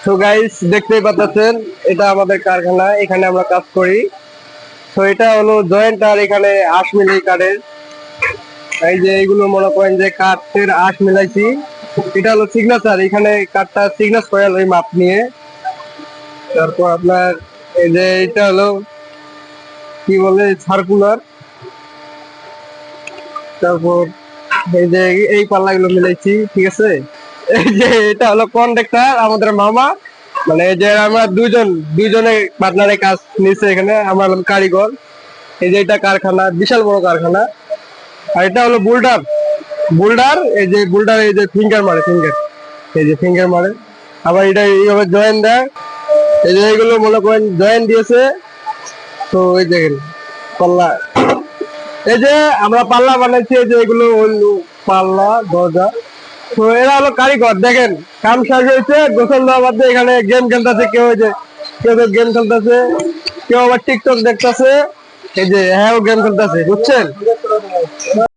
তো গাইস দেখতেই পাচ্ছেন, এটা আমাদের কারখানা, এখানে আমরা কাজ করি। তো এটা হলো জয়েন্ট, আর এখানে আঁশ মিলাই কাঠের। এই যে এইগুলো মনে করেন যে কাঠের আঁশ মিলাইছি, এটা হলো সিগনেচার, এখানে কাঠটা সিগনেচার করে ওই মাপ নিয়ে। তারপর আপনার এই যে এটা হলো কি বলে সার্কুলার। তারপর এই যে এই পাল্লাগুলো মিলাইছি, ঠিক আছে। এই যে এটা হলো কন্ট্রাক্টর আমাদের মামা, মানে এই যে আমরা দুইজনে পার্টনারে কাজ নিচ্ছে, এখানে আমরা হলাম কারিগর। এই যে এটা কারখানা, বিশাল বড় কারখানা। আর এটা হলো বোল্ডার। বোল্ডার, এই যে বোল্ডার, এই যে ফিঙ্গার মারে, ফিঙ্গার, এই যে ফিঙ্গার মারে। আবার এটা এইভাবে জয়েন দেয়। এই যে এইগুলো মনে করেন জয়েন দিয়েছে। তো এই দেখেন পাল্লা, এই যে আমরা পাল্লা বানাইছি, এই যে এগুলো হলো পাল্লা দরজা। তো এরা হলো কারিগর। দেখেন কাম শেষ হয়েছে, গোসল দেওয়া বাদে এখানে গেম খেলতেছে, কেউ এই যে কেউ গেম খেলতেছে, কেউ আবার টিকটক দেখতেছে। এই যে হ্যাঁ, ও গেম খেলতেছে, বুঝছেন।